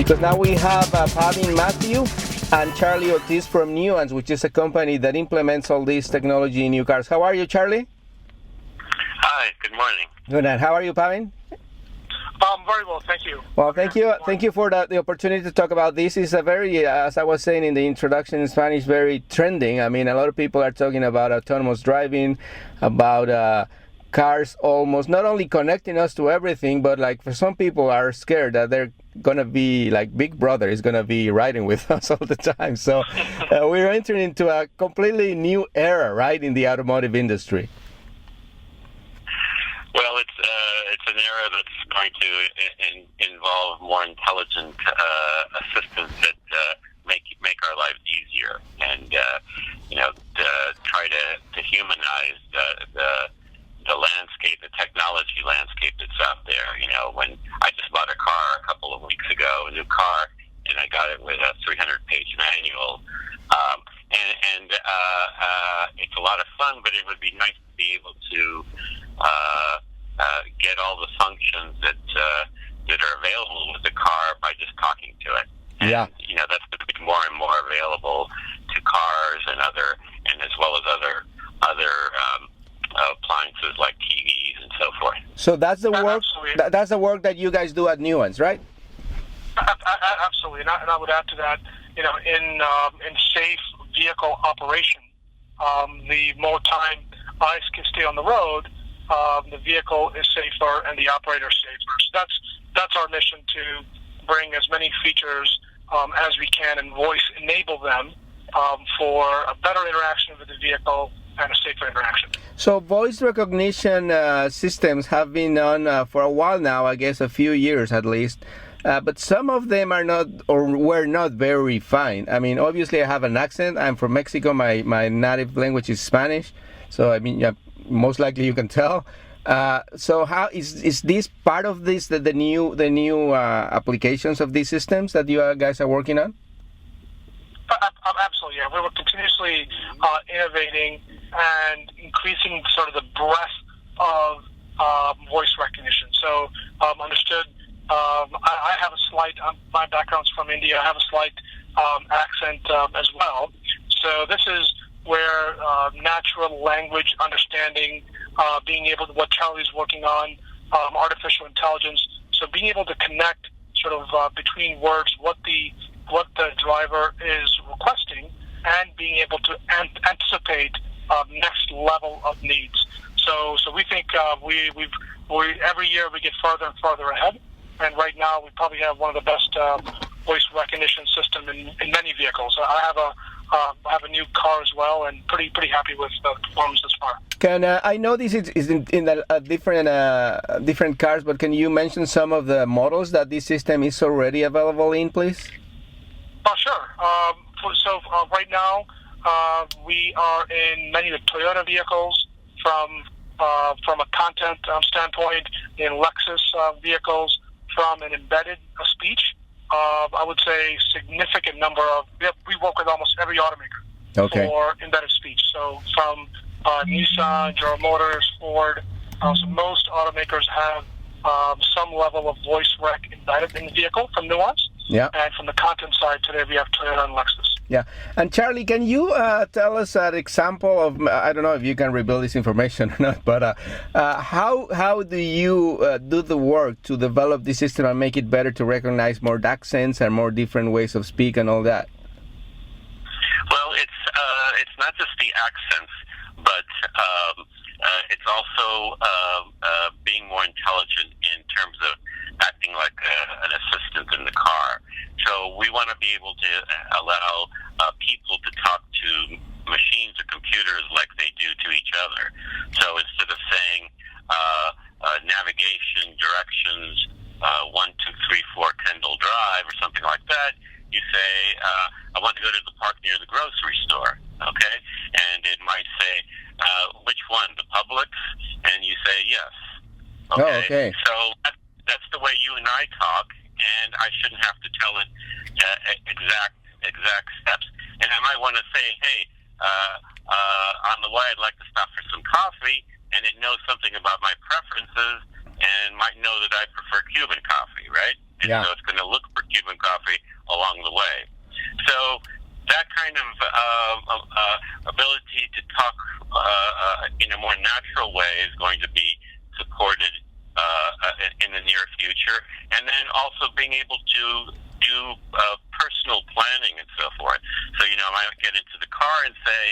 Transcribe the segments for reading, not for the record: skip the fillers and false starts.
because now we have Pavin Matthew and Charlie Ortiz from Nuance, which is a company that implements all this technology in new cars. How are you, Charlie? Hi, good morning. Good. And how are you, Pavin? Very well, thank you. Well, thank you for the opportunity to talk about this. It's a very, as I was saying in the introduction in Spanish, very trending. I mean, a lot of people are talking about autonomous driving, about cars almost not only connecting us to everything, but like for some people are scared that they're gonna be like Big Brother is gonna be riding with us all the time. So we're entering into a completely new era, right, in the automotive industry. Well, it's an era that's going to involve more intelligent assistants that make our lives easier, and try to humanize the landscape, the technology landscape that's out there. You know, when I just bought a car a couple of weeks ago, a new car, and I got it with a 300-page manual, and it's a lot of fun, but it would be nice to be able to get all the functions that are available with the car by just talking to it. And, yeah. You know, that's going to be more and more available to cars and as well as other appliances like TVs and so forth. So that's the work. Absolutely. That's the work that you guys do at Nuance, right? Absolutely, and I would add to that. You know, in safe vehicle operation, the more time eyes can stay on the road, the vehicle is safer and the operator is safer. So that's our mission, to bring as many features as we can and voice enable them for a better interaction with the vehicle and a safer interaction. So voice recognition systems have been on for a while now, I guess a few years at least. But some of them are not, or were not, very refined. I mean, obviously I have an accent. I'm from Mexico. My native language is Spanish. So, I mean, most likely you can tell. So how is this part of this, the new applications of these systems that you guys are working on? Absolutely, yeah. We were continuously innovating and increasing sort of the breadth of voice recognition. So, understood. I have a slight, my background's from India, I have a slight accent as well. So this is where natural language understanding, being able to, what Charlie's working on, artificial intelligence, so being able to connect sort of between words what the driver is requesting, and being able to anticipate next level of needs. So we think we every year we get further and further ahead. And right now, we probably have one of the best voice recognition system in many vehicles. I have a new car as well, and pretty happy with the performance thus far. I know this is in different cars, but can you mention some of the models that this system is already available in, please? Sure. So right now, we are in many of the Toyota vehicles from a content standpoint, in Lexus vehicles. From an embedded speech, I would say significant number of, we work with almost every automaker for embedded speech. So from Nissan, General Motors, Ford, so most automakers have some level of voice rec embedded in the vehicle from Nuance. Yeah. And from the content side, today we have Toyota and Lexus. Yeah. And Charlie, can you tell us an example of, I don't know if you can reveal this information or not, but how do you do the work to develop this system and make it better to recognize more accents and more different ways of speak and all that? Well, it's not just the accents, but it's also being more intelligent in terms of acting like an assistant in the car. So we want to be able to allow people to talk to machines or computers like they do to each other. So instead of saying navigation, directions, 1, 2, 3, 4 Kendall Drive or something like that, you say, I want to go to the park near the grocery store, okay? And it might say, which one, the Publix? And you say yes. Okay? Oh, okay. So that's the way you and I talk, and I shouldn't have to tell it exact steps. And I might want to say, hey, on the way I'd like to stop for some coffee, and it knows something about my preferences and might know that I prefer Cuban coffee, right? And so it's going to look for Cuban coffee along the way. So that kind of ability to talk in a more natural way is going to be supported in the near future, and then also being able to do personal planning and so forth. So, I might get into the car and say,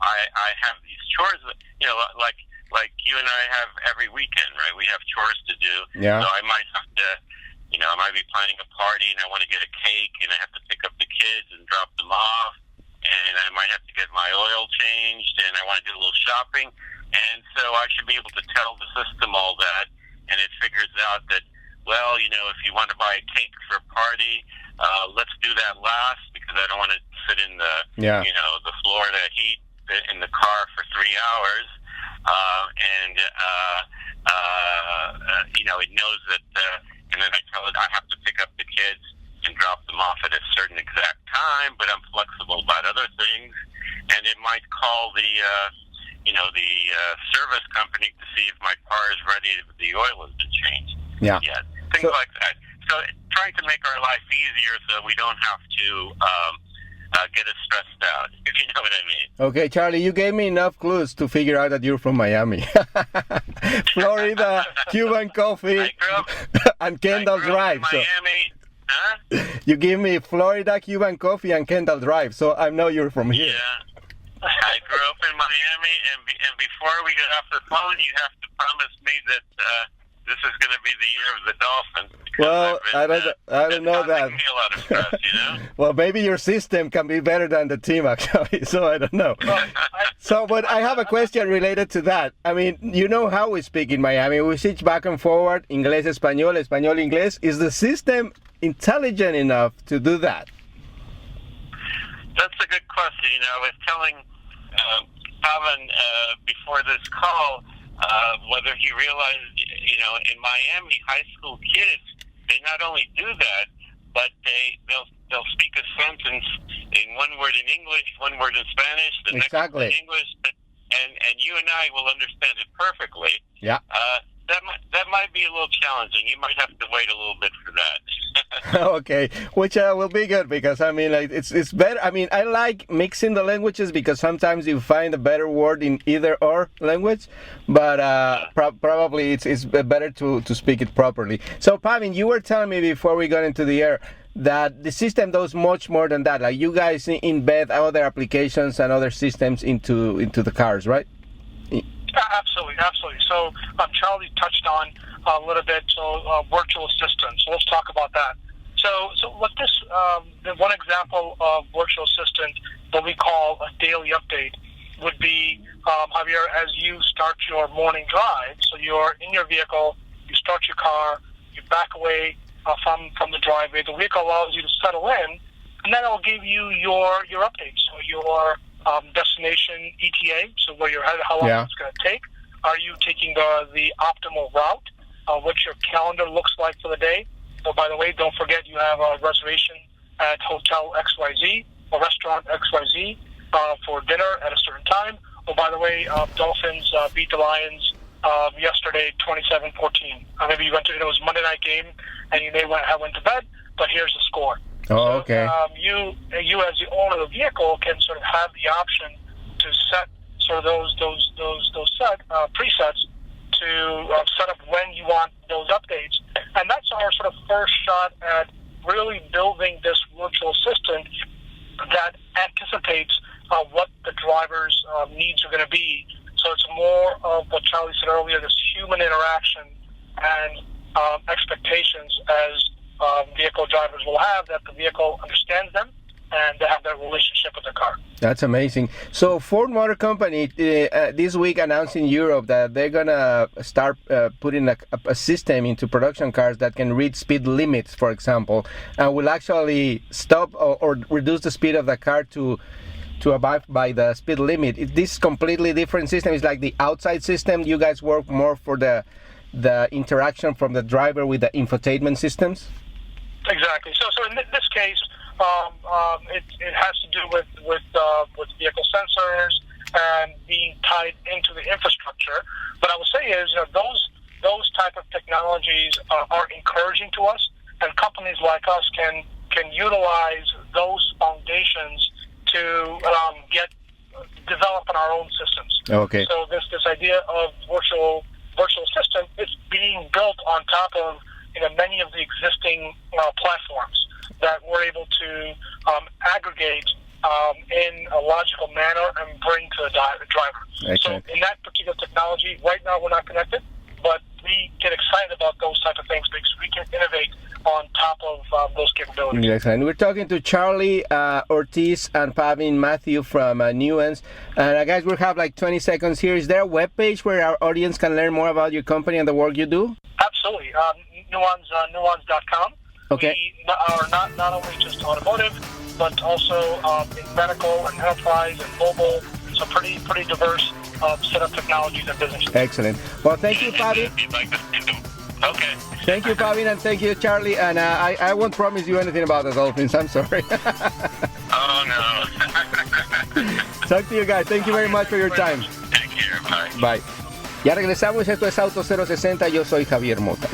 I have these chores, like you and I have every weekend, right? We have chores to do. Yeah. So I might have to, I might be planning a party and I want to get a cake and I have to pick up the kids and drop them off, and I might have to get my oil changed and I want to do a little shopping. And so I should be able to tell the system all that, and it figures out that, well, if you want to buy a cake for a party, let's do that last, because I don't want to sit in the, the Florida heat in the car for 3 hours. It knows that, and then I tell it I have to pick up the kids and drop them off at a certain exact time, but I'm flexible about other things. And it might call the service company to see if my car is ready, if the oil has been changed yet. Things like that. So trying to make our life easier so we don't have to get us stressed out, if you know what I mean. Okay, Charlie, you gave me enough clues to figure out that you're from Miami. Florida, Cuban coffee, and Kendall Drive. Miami. Huh? You give me Florida, Cuban coffee, and Kendall Drive, so I know you're from here. Yeah. I grew up in Miami, and before we get off the phone, you have to promise me that this is going to be the year of the Dolphins. Well, I don't know that. Me a lot of stress, Well, maybe your system can be better than the team, actually, so I don't know. So, but I have a question related to that. I mean, you know how we speak in Miami. We switch back and forward, inglés, español, español, inglés. Is the system intelligent enough to do that? That's a good question. I was telling Pavan before this call whether he realized, in Miami, high school kids, they not only do that, but they'll speak a sentence in one word in English, one word in Spanish, the next word in English, and you and I will understand it perfectly. Yeah. That might be a little challenging. You might have to wait a little bit for that. Okay, which will be good, because it's better. I mean, I like mixing the languages because sometimes you find a better word in either or language, but probably it's better to speak it properly. So, Pavin, you were telling me before we got into the air that the system does much more than that. Like, you guys embed other applications and other systems into the cars, right? Absolutely. So Charlie touched on a little bit, virtual assistant. So let's talk about that. So what the one example of virtual assistant that we call a daily update would be, Javier, as you start your morning drive. So you're in your vehicle, you start your car, you back away from the driveway. The vehicle allows you to settle in, and then it'll give you your updates. So your destination ETA, so where you're headed, how long it's going to take. Are you taking the optimal route? What your calendar looks like for the day. So, by the way, don't forget you have a reservation at Hotel XYZ or Restaurant XYZ for dinner at a certain time. Oh, by the way, Dolphins beat the Lions yesterday, 27-14. Maybe you went to, it was a Monday night game, and you may have went to bed, but here's the score. Oh, okay. So, you as the owner of the vehicle can sort of have the option to set sort of those presets to set up when you want those updates. And that's our sort of first shot at really building this virtual assistant that anticipates what the driver's needs are going to be. So it's more of what Charlie said earlier, this human interaction and expectations as vehicle drivers will have, that the vehicle understands them and they have that relationship with the car. That's amazing. So Ford Motor Company this week announced in Europe that they're going to start putting a system into production cars that can read speed limits, for example, and will actually stop or reduce the speed of the car to abide by the speed limit. Is this completely different system? It's like the outside system. You guys work more for the interaction from the driver with the infotainment systems? Exactly. So in this case, it has to do with vehicle sensors and being tied into the infrastructure. What I would say is, those type of technologies are encouraging to us, and companies like us can our own systems. Okay. So this idea of virtual assistant is being built on top of many of the existing platforms that we're able to aggregate in a logical manner and bring to the driver. Excellent. So in that particular technology, right now we're not connected, but we get excited about those type of things because we can innovate on top of those capabilities. Excellent. We're talking to Charlie Ortiz and Pavin Matthew from Nuance. And guys, we'll have like 20 seconds here. Is there a webpage where our audience can learn more about your company and the work you do? Absolutely. Nuance.com. Okay. We are not only just automotive, but also in medical and enterprise and mobile. So pretty diverse set of technologies and businesses. Excellent. Well, thank you, Pavin. Okay. Thank you, Pavin, and thank you, Charlie. And I won't promise you anything about the Dolphins. I'm sorry. Oh, no. Talk to you guys. Thank you very much for your time. Take care. Bye. Bye. Ya regresamos. Esto es Auto 060. Yo soy Javier Mota.